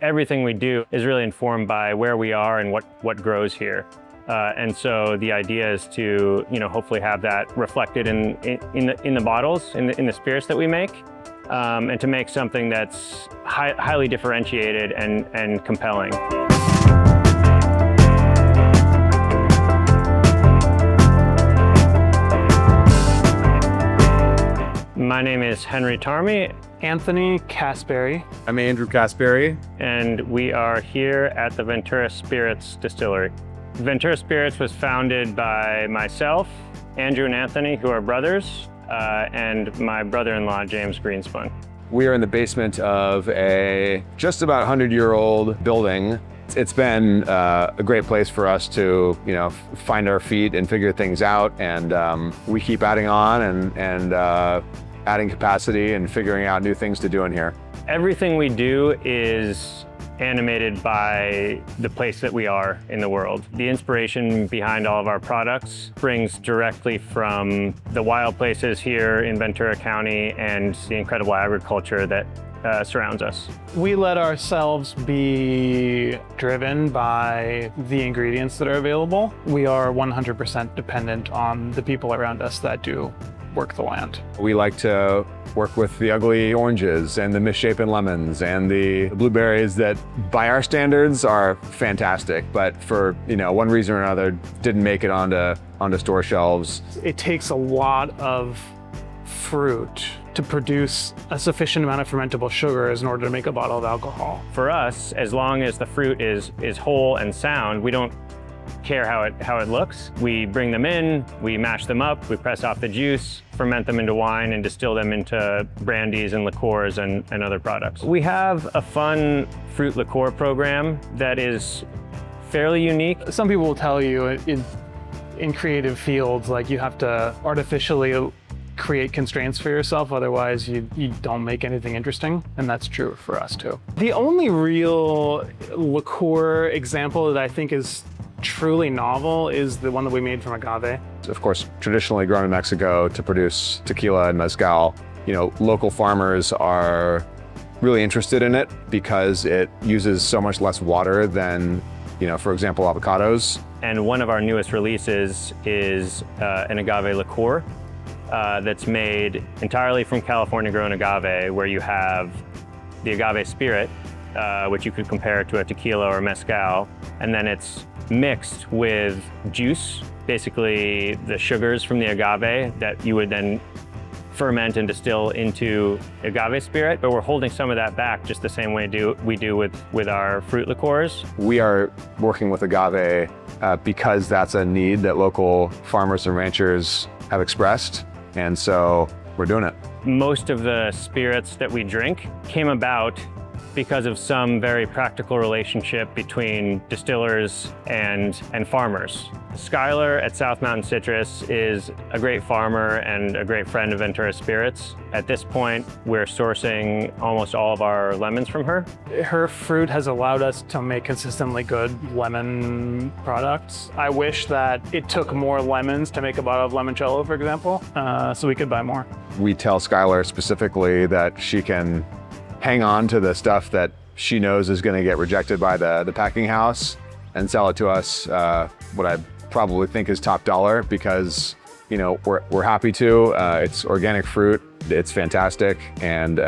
everything we do is really informed by where we are and what grows here. And so the idea is to, hopefully have that reflected in the bottles, in the spirits that we make, and to make something that's highly differentiated and compelling. My name is Henry Tarmy. Anthony Caspary. I'm Andrew Caspary. And we are here at the Ventura Spirits distillery. Ventura Spirits was founded by myself, Andrew and Anthony, who are brothers, and my brother-in-law, James Greenspun. We are in the basement of a just about 100-year-old building. It's been a great place for us to, find our feet and figure things out. And we keep adding on and adding capacity and figuring out new things to do in here. Everything we do is animated by the place that we are in the world. The inspiration behind all of our products springs directly from the wild places here in Ventura County and the incredible agriculture that surrounds us. We let ourselves be driven by the ingredients that are available. We are 100% dependent on the people around us that do work the land. We like to work with the ugly oranges and the misshapen lemons and the blueberries that by our standards are fantastic, but for one reason or another didn't make it onto store shelves. It takes a lot of fruit to produce a sufficient amount of fermentable sugars in order to make a bottle of alcohol. For us, as long as the fruit is whole and sound, we don't care how it looks. We bring them in, we mash them up, we press off the juice, ferment them into wine, and distill them into brandies and liqueurs and other products. We have a fun fruit liqueur program that is fairly unique. Some people will tell you in creative fields, like you have to artificially create constraints for yourself, otherwise you don't make anything interesting, and that's true for us too. The only real liqueur example that I think is truly novel is the one that we made from agave. Of course, traditionally grown in Mexico to produce tequila and mezcal. Local farmers are really interested in it because it uses so much less water than, for example, avocados. And one of our newest releases is an agave liqueur that's made entirely from California-grown agave, where you have the agave spirit, which you could compare to a tequila or mezcal, and then it's mixed with juice, basically the sugars from the agave that you would then ferment and distill into agave spirit, but we're holding some of that back just the same way we do with our fruit liqueurs. We are working with agave because that's a need that local farmers and ranchers have expressed, and so we're doing it. Most of the spirits that we drink came about because of some very practical relationship between distillers and farmers. Skylar at South Mountain Citrus is a great farmer and a great friend of Ventura Spirits. At this point, we're sourcing almost all of our lemons from her. Her fruit has allowed us to make consistently good lemon products. I wish that it took more lemons to make a bottle of limoncello, for example, so we could buy more. We tell Skylar specifically that she can hang on to the stuff that she knows is going to get rejected by the packing house and sell it to us what I probably think is top dollar, because we're happy to. It's organic fruit, it's fantastic, and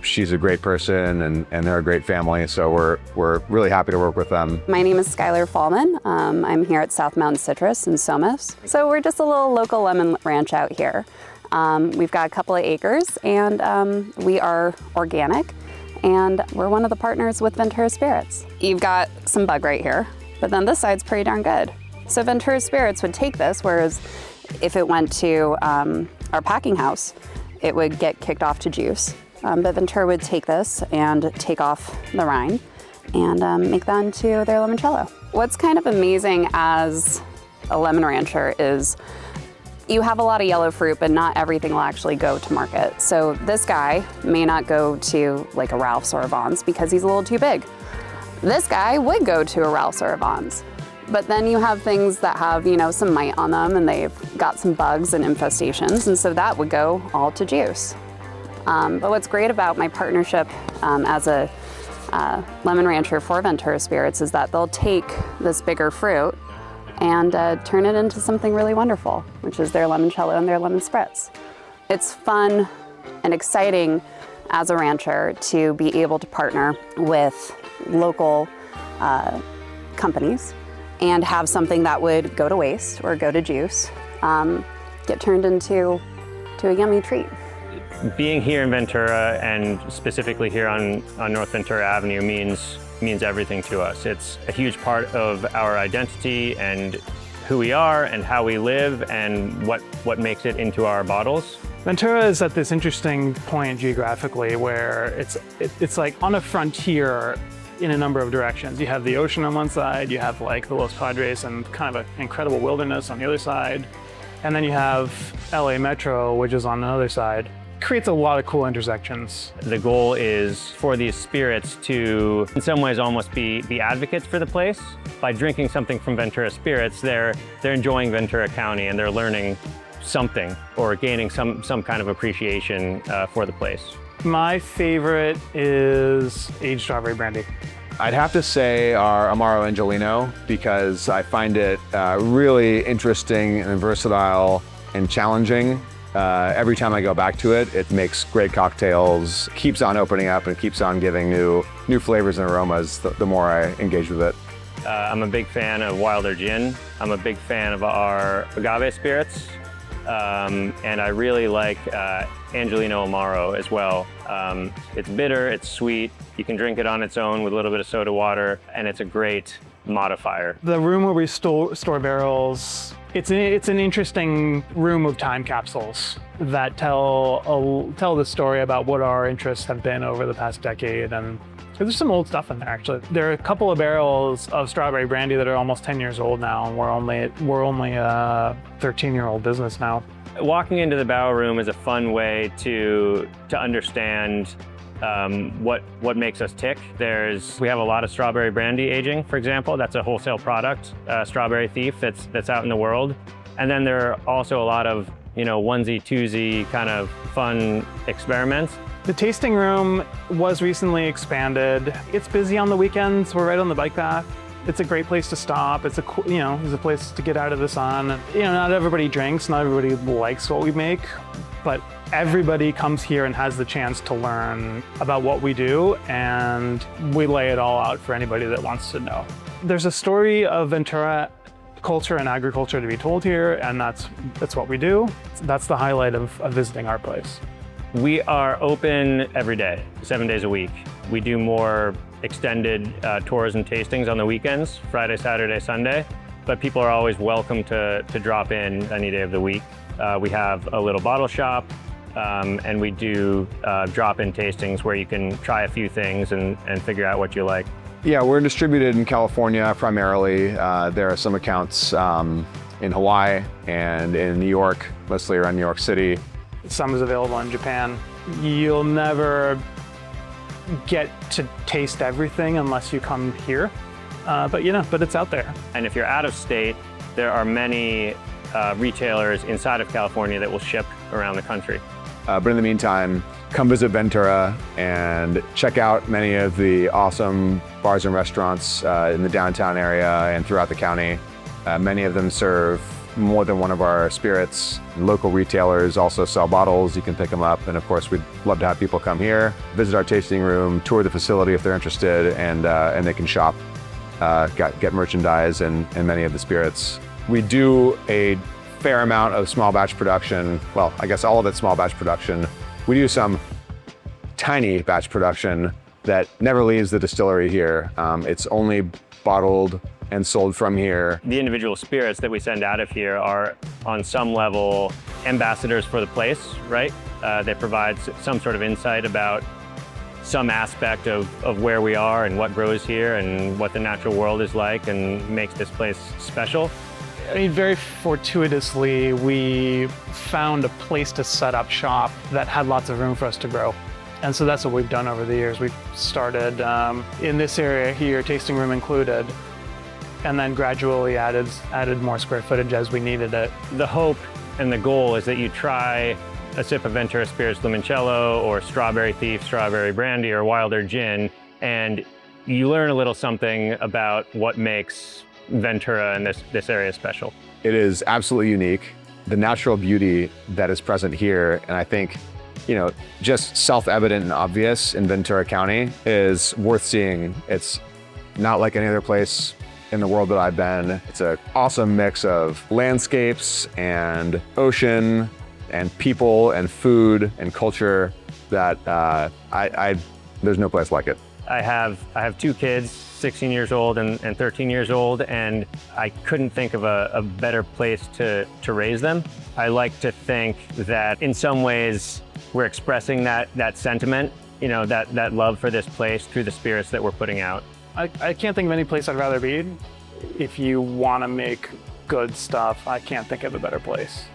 she's a great person and they're a great family, so we're really happy to work with them. My name is Skylar Fallman. I'm here at South Mountain Citrus in Somos. So we're just a little local lemon ranch out here. We've got a couple of acres, and we are organic, and we're one of the partners with Ventura Spirits. You've got some bug right here, but then this side's pretty darn good. So Ventura Spirits would take this, whereas if it went to our packing house, it would get kicked off to juice. But Ventura would take this and take off the rind and make that into their limoncello. What's kind of amazing as a lemon rancher is you have a lot of yellow fruit, but not everything will actually go to market. So this guy may not go to like a Ralph's or a Vaughn's because he's a little too big. This guy would go to a Ralph's or a Vaughn's. But then you have things that have, some mite on them and they've got some bugs and infestations, and so that would go all to juice. But what's great about my partnership as a Lemon Rancher for Ventura Spirits is that they'll take this bigger fruit and turn it into something really wonderful, which is their limoncello and their lemon spritz. It's fun and exciting as a rancher to be able to partner with local companies and have something that would go to waste or go to juice get turned into a yummy treat. Being here in Ventura, and specifically here on North Ventura Avenue, means everything to us. It's a huge part of our identity and who we are and how we live and what makes it into our bottles. Ventura is at this interesting point geographically where it's like on a frontier in a number of directions. You have the ocean on one side, you have like the Los Padres and kind of an incredible wilderness on the other side, and then you have LA Metro, which is on another side. Creates a lot of cool intersections. The goal is for these spirits to, in some ways, almost be advocates for the place. By drinking something from Ventura Spirits, they're enjoying Ventura County and they're learning something or gaining some kind of appreciation for the place. My favorite is aged strawberry brandy. I'd have to say our Amaro Angelino, because I find it really interesting and versatile and challenging. Every time I go back to it, it makes great cocktails, keeps on opening up and keeps on giving new flavors and aromas the more I engage with it. I'm a big fan of Wilder Gin. I'm a big fan of our Agave spirits. And I really like Angelino Amaro as well. It's bitter, it's sweet. You can drink it on its own with a little bit of soda water, and it's a great modifier. The room where we store barrels, it's an interesting room of time capsules that tell the story about what our interests have been over the past decade. And there's some old stuff in there, actually. There are a couple of barrels of strawberry brandy that are almost 10 years old now, and we're only a 13-year-old business now. Walking into the barrel room is a fun way to understand what makes us tick. We have a lot of strawberry brandy aging, for example. That's a wholesale product, Strawberry Thief, that's out in the world. And then there are also a lot of, onesie, twosie kind of fun experiments. The tasting room was recently expanded. It's busy on the weekends. We're right on the bike path. It's a great place to stop. It's it's a place to get out of the sun. Not everybody drinks, not everybody likes what we make, but everybody comes here and has the chance to learn about what we do, and we lay it all out for anybody that wants to know. There's a story of Ventura culture and agriculture to be told here, and that's what we do. That's the highlight of visiting our place. We are open every day, 7 days a week. We do more extended tours and tastings on the weekends, Friday, Saturday, Sunday, but people are always welcome to drop in any day of the week. We have a little bottle shop, and we do drop-in tastings where you can try a few things and figure out what you like. Yeah, we're distributed in California primarily. There are some accounts in Hawaii and in New York, mostly around New York City. Some is available in Japan. You'll never get to taste everything unless you come here, but it's out there. And if you're out of state, there are many retailers inside of California that will ship around the country. But in the meantime, come visit Ventura and check out many of the awesome bars and restaurants in the downtown area and throughout the county. Many of them serve more than one of our spirits. Local retailers also sell bottles. You can pick them up. And of course, we'd love to have people come here, visit our tasting room, tour the facility if they're interested, and they can shop, get merchandise and many of the spirits. We do a fair amount of small batch production. Well, I guess all of it's small batch production. We do some tiny batch production that never leaves the distillery here. It's only bottled and sold from here. The individual spirits that we send out of here are on some level ambassadors for the place, right? They provide some sort of insight about some aspect of where we are and what grows here and what the natural world is like and makes this place special. I mean, very fortuitously, we found a place to set up shop that had lots of room for us to grow. And so that's what we've done over the years. We've started in this area here, tasting room included, and then gradually added more square footage as we needed it. The hope and the goal is that you try a sip of Ventura Spirits limoncello or Strawberry Thief, Strawberry Brandy, or Wilder Gin, and you learn a little something about what makes Ventura and this area special. It is absolutely unique. The natural beauty that is present here, and I think, just self-evident and obvious in Ventura County, is worth seeing. It's not like any other place in the world that I've been. It's an awesome mix of landscapes and ocean and people and food and culture that there's no place like it. I have 2 kids, 16 years old and 13 years old, and I couldn't think of a better place to raise them. I like to think that in some ways we're expressing that sentiment, that love for this place through the spirits that we're putting out. I can't think of any place I'd rather be. If you want to make good stuff, I can't think of a better place.